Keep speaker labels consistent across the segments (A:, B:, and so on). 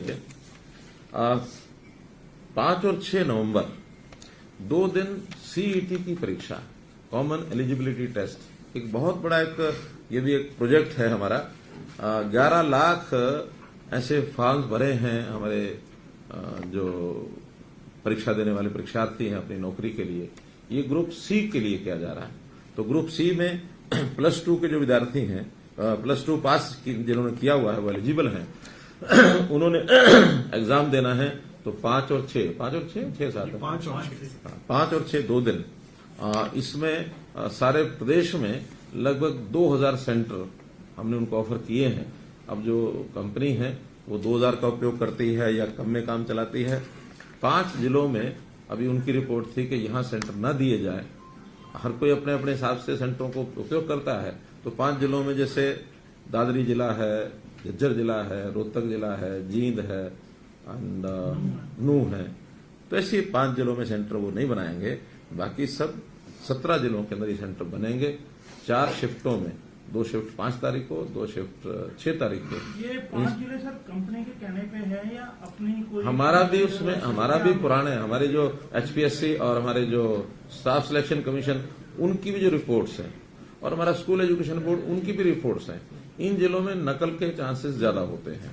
A: देखिए 5 और 6 नवंबर 2 दिन सीईटी की परीक्षा, कॉमन एलिजिबिलिटी टेस्ट, एक बहुत बड़ा ये भी एक प्रोजेक्ट है हमारा। 11 लाख ऐसे फॉर्म्स भरे हैं हमारे जो परीक्षा देने वाले परीक्षार्थी हैं अपनी नौकरी के लिए। ये ग्रुप सी के लिए किया जा रहा है। तो ग्रुप सी में +2 के जो विद्यार्थी हैं, +2 पास जिन्होंने किया हुआ है वो एलिजिबल हैं, उन्होंने एग्जाम देना है। तो 5 और 6 7 5 और 6 2 दिन। इसमें सारे प्रदेश में लगभग 2000 सेंटर हमने उनको ऑफर किए हैं। अब जो कंपनी है वो 2000 का उपयोग करती है या कम में काम चलाती है। 5 जिलों में अभी उनकी रिपोर्ट थी कि यहां सेंटर न दिए जाए, हर कोई अपने अपने हिसाब से सेंटरों को उपयोग करता है। तो 5 जिलों में जैसे दादरी जिला है, झज्जर जिला है, रोहतक जिला है, जींद है एंड नूह है। तो ऐसे 5 जिलों में सेंटर वो नहीं बनाएंगे, बाकी सब 17 जिलों के अंदर ये सेंटर बनेंगे 4 शिफ्टों में। 2 शिफ्ट 5 तारीख को, 2 शिफ्ट 6 तारीख को।
B: ये 5 जिले सर कंपनी के कहने पे है या अपनी कोई?
A: हमारा भी उसमें, हमारा भी पुराने, हमारे जो एचपीएससी और हमारे जो स्टाफ सिलेक्शन कमीशन उनकी भी जो रिपोर्ट्स हैं और हमारा स्कूल एजुकेशन बोर्ड उनकी भी रिपोर्ट्स हैं। इन जिलों में नकल के चांसेस ज्यादा होते हैं।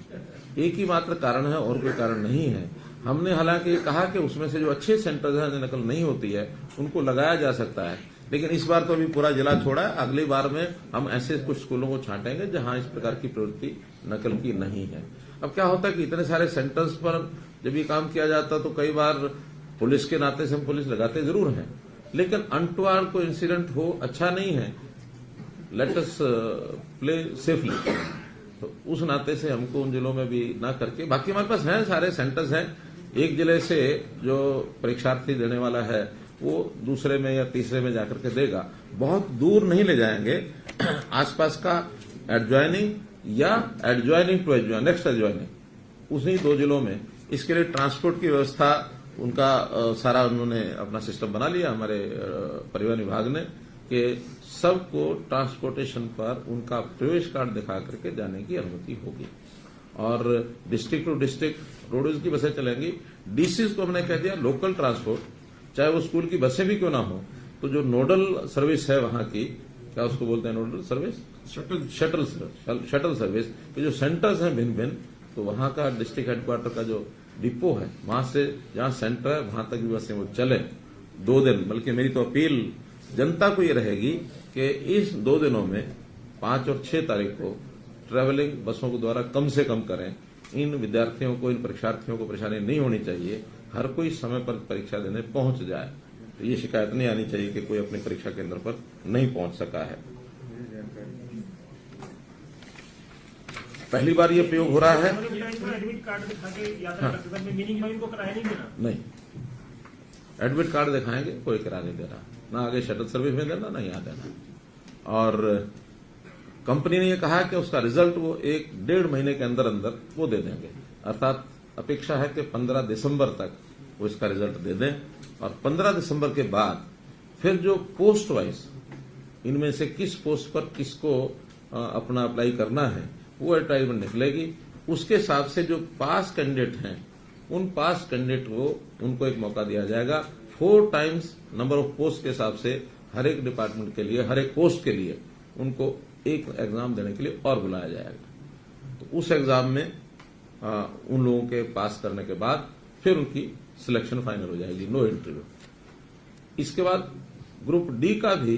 A: एक ही मात्र कारण है और कोई कारण नहीं है। हमने हालांकि कहा कि उसमें से जो अच्छे सेंटर्स हैं जो नकल नहीं होती है उनको लगाया जा सकता है, लेकिन इस बार तो अभी पूरा जिला छोड़ा है। अगली बार में हम ऐसे कुछ स्कूलों को छांटेंगे जहां इस प्रकार की प्रवृत्ति नकल की नहीं है। अब क्या होता है कि इतने सारे सेंटर्स पर जब ये काम किया जाता तो कई बार पुलिस के नाते से हम पुलिस लगाते जरूर हैं, लेकिन अनटुवर्ड कोई इंसिडेंट हो अच्छा नहीं है। Let us play safely. तो उस नाते से हमको उन जिलों में भी ना करके, बाकी हमारे पास हैं सारे सेंटर्स हैं। एक जिले से जो परीक्षार्थी देने वाला है वो दूसरे में या तीसरे में जाकर के देगा। बहुत दूर नहीं ले जाएंगे, आसपास का एडजॉइनिंग या adjoining to adjoin, next adjoining, उन्हीं 2 जिलों में। इसके लिए ट्रांसपोर्ट की व्यवस्था उनका सारा उन्होंने अपना सिस्टम बना लिया हमारे परिवहन विभाग ने, कि सबको ट्रांसपोर्टेशन पर उनका प्रवेश कार्ड दिखा करके जाने की अनुमति होगी। और डिस्ट्रिक्ट टू डिस्ट्रिक्ट रोडवेज की बसें चलेंगी। डीसीज को हमने कह दिया लोकल ट्रांसपोर्ट, चाहे वो स्कूल की बसें भी क्यों ना हो, तो जो नोडल सर्विस है वहां की, क्या उसको बोलते हैं नोडल सर्विस, शटल सर्विस, ये जो सेंटर्स हैं भिन्न भिन्न, तो वहां का डिस्ट्रिक्ट हेडक्वार्टर का जो डिपो है वहां से जहां सेंटर है वहां तक भी बसें वो चले 2 दिन। बल्कि मेरी तो अपील जनता को ये रहेगी कि इस 2 दिनों में 5 और 6 तारीख को ट्रेवलिंग बसों के द्वारा कम से कम करें। इन विद्यार्थियों को, इन परीक्षार्थियों को परेशानी नहीं होनी चाहिए, हर कोई समय पर परीक्षा देने पहुंच जाए। तो ये शिकायत नहीं आनी चाहिए कि कोई अपनी परीक्षा केंद्र पर नहीं पहुंच सका है। पहली बार ये प्रयोग हो रहा है।
B: एडमिट कार्ड दिखा के यात्रा करते समय मीनिंग में इनको किराया नहीं देना?
A: नहीं, एडमिट कार्ड दिखाएंगे, कोई किराया नहीं दे रहा, ना आगे शटल सर्विस में देना ना यहाँ देना। और कंपनी ने यह कहा कि उसका रिजल्ट वो 1-1.5 महीने के अंदर अंदर वो दे देंगे। अर्थात अपेक्षा है कि 15 दिसंबर तक वो इसका रिजल्ट दे दें। और 15 दिसंबर के बाद फिर जो पोस्ट वाइज इनमें से किस पोस्ट पर किसको अपना अप्लाई करना है वो एडवर्टाइजमेंट निकलेगी। उसके हिसाब से जो पास कैंडिडेट हैं उन पास कैंडिडेट को उनको एक मौका दिया जाएगा। 4 टाइम्स नंबर ऑफ पोस्ट के हिसाब से हर एक डिपार्टमेंट के लिए, हर एक पोस्ट के लिए उनको एक एग्जाम देने के लिए और बुलाया जाएगा। तो उस एग्जाम में उन लोगों के पास करने के बाद फिर उनकी सिलेक्शन फाइनल हो जाएगी, नो इंटरव्यू। इसके बाद ग्रुप डी का भी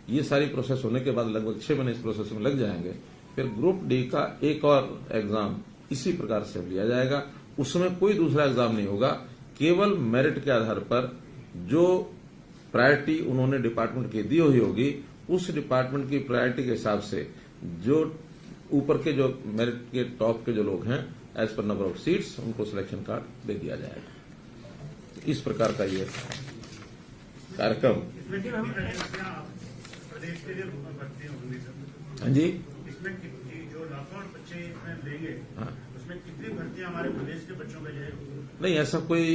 A: ये सारी प्रोसेस होने के बाद लगभग 6 महीने इस प्रोसेस में लग जाएंगे। फिर ग्रुप डी का एक और एग्जाम इसी प्रकार से लिया जाएगा। उसमें कोई दूसरा एग्जाम नहीं होगा, केवल मेरिट के आधार पर जो प्रायोरिटी उन्होंने डिपार्टमेंट की दी हुई होगी उस डिपार्टमेंट की प्रायोरिटी के हिसाब से जो ऊपर के जो मेरिट के टॉप के जो लोग हैं as per number of seats उनको सिलेक्शन कार्ड दे दिया जाएगा। इस प्रकार का ये कार्यक्रम।
B: लेकिन हम प्रदेश के लिए भर्ती होंगी सर?
A: हाँ जी,
B: इसमें जो लाखों बच्चे इसमें लेंगे,
A: हाँ,
B: उसमें कितनी भर्तियां हमारे प्रदेश के बच्चों के लिए?
A: नहीं ऐसा कोई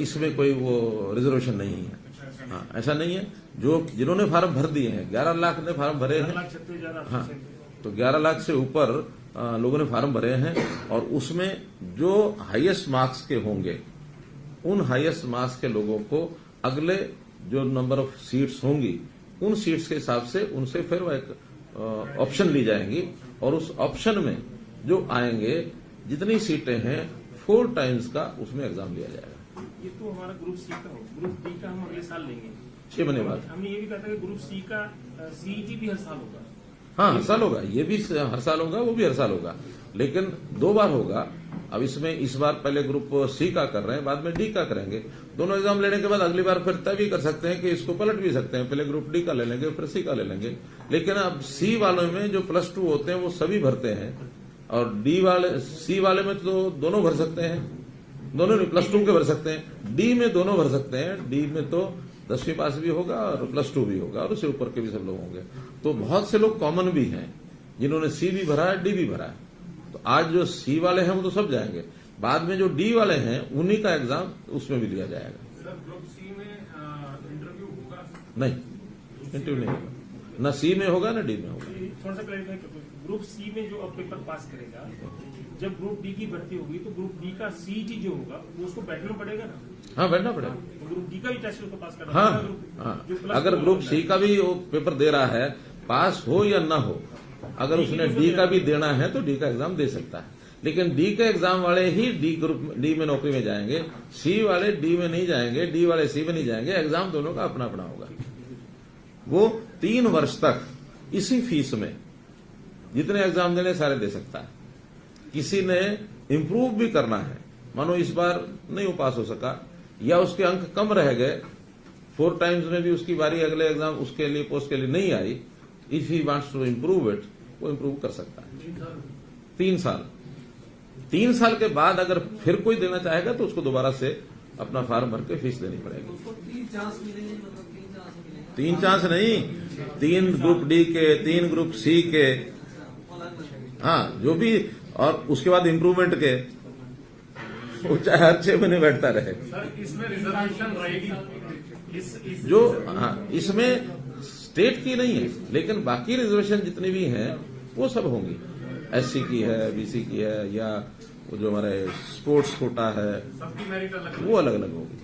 A: इसमें कोई वो रिजर्वेशन नहीं है। हाँ, ऐसा नहीं है। जो जिन्होंने फार्म भर दिए हैं 11 लाख ने फार्म भरे हैं। हाँ, तो 11 लाख से ऊपर लोगों ने फार्म भरे हैं और उसमें जो हाईएस्ट मार्क्स के होंगे उन हाईएस्ट मार्क्स के लोगों को अगले जो नंबर ऑफ सीट्स होंगी उन सीट्स के हिसाब से उनसे फिर वो एक ऑप्शन ली जाएंगी और उस ऑप्शन में जो आएंगे जितनी सीटें हैं 4 टाइम्स का उसमें एग्जाम लिया जाएगा।
C: ये तो हमारा ग्रुप सी का हो, ग्रुप डी का हम अगले साल लेंगे।
A: 6 महीने बाद।
C: हमने ये भी कहा था कि ग्रुप सी का सीईटी भी हर साल होगा।
A: हाँ, हर साल होगा, ये भी हर साल होगा, वो भी हर साल होगा, लेकिन 2 बार होगा। अब इसमें इस बार पहले ग्रुप सी का कर रहे हैं, बाद में डी का करेंगे। दोनों एग्जाम लेने के बाद अगली बार फिर तय भी कर सकते हैं कि इसको पलट भी सकते हैं, पहले ग्रुप डी का ले लेंगे फिर सी का ले लेंगे। लेकिन अब सी वालों में जो +2 होते हैं वो सभी भरते हैं और सी वाले में तो दोनों भर सकते हैं, दोनों +2 के भर सकते हैं। डी में दोनों भर सकते हैं, डी में तो 10वीं पास भी होगा और +2 भी होगा और उससे ऊपर के भी सब लोग होंगे। तो बहुत से लोग कॉमन भी हैं जिन्होंने सी भी भरा है, डी भी भरा है। तो आज जो सी वाले हैं वो तो सब जाएंगे, बाद में जो डी वाले हैं उन्हीं का एग्जाम उसमें भी लिया जाएगा।
B: सर ग्रुप सी में इंटरव्यू होगा?
A: नहीं, इंटरव्यू नहीं होगा, न सी में होगा न डी में होगा।
C: थोड़ा सा क्लैरिफाई कर दो, ग्रुप सी में जो अब पेपर पास करेगा, जब ग्रुप डी की भर्ती होगी तो ग्रुप डी का सीईटी जो होगा वो उसको बैठना पड़ेगा ना?
A: हाँ, बैठना पड़ेगा।
C: तो ग्रुप डी का भी टेस्ट उसको पास करना
A: हाँ,
C: पड़ेगा।
A: हाँ। अगर ग्रुप सी का भी वो पेपर दे रहा है, पास हो या ना हो, अगर उसने डी का भी देना है तो डी का एग्जाम दे सकता है। लेकिन डी का एग्जाम वाले ही डी में नौकरी में जाएंगे, सी वाले डी में नहीं जाएंगे, डी वाले सी में नहीं जाएंगे। एग्जाम दोनों का अपना अपना होगा। वो 3 वर्ष तक इसी फीस में जितने एग्जाम देने सारे दे सकता है। किसी ने इम्प्रूव भी करना है, मानो इस बार नहीं वो पास हो सका या उसके अंक कम रह गए, 4 टाइम्स में भी उसकी बारी अगले एग्जाम उसके लिए पोस्ट के लिए नहीं आई, if he wants to improve it, वो इम्प्रूव कर सकता है। 3 साल 3 साल के बाद अगर फिर कोई देना चाहेगा तो उसको दोबारा से अपना फॉर्म भर के फीस देनी पड़ेगी।
D: उसको 3 चांस मिलेंगे, मतलब 3 चांस मिलेंगे।
A: 3 चांस नहीं, 3 ग्रुप डी के, 3 ग्रुप सी के, हाँ जो भी, और उसके बाद इम्प्रूवमेंट के, वो चाहे हर 6 महीने बैठता रहे।
B: सर इसमें रिजर्वेशन रहेगी
A: जो हाँ, इसमें स्टेट की नहीं है, लेकिन बाकी रिजर्वेशन जितनी भी हैं वो सब होंगी। SC की है, BC की है, या वो जो हमारे स्पोर्ट्स कोटा है,
B: सबकी मेरिट अलग
A: वो अलग अलग होगी।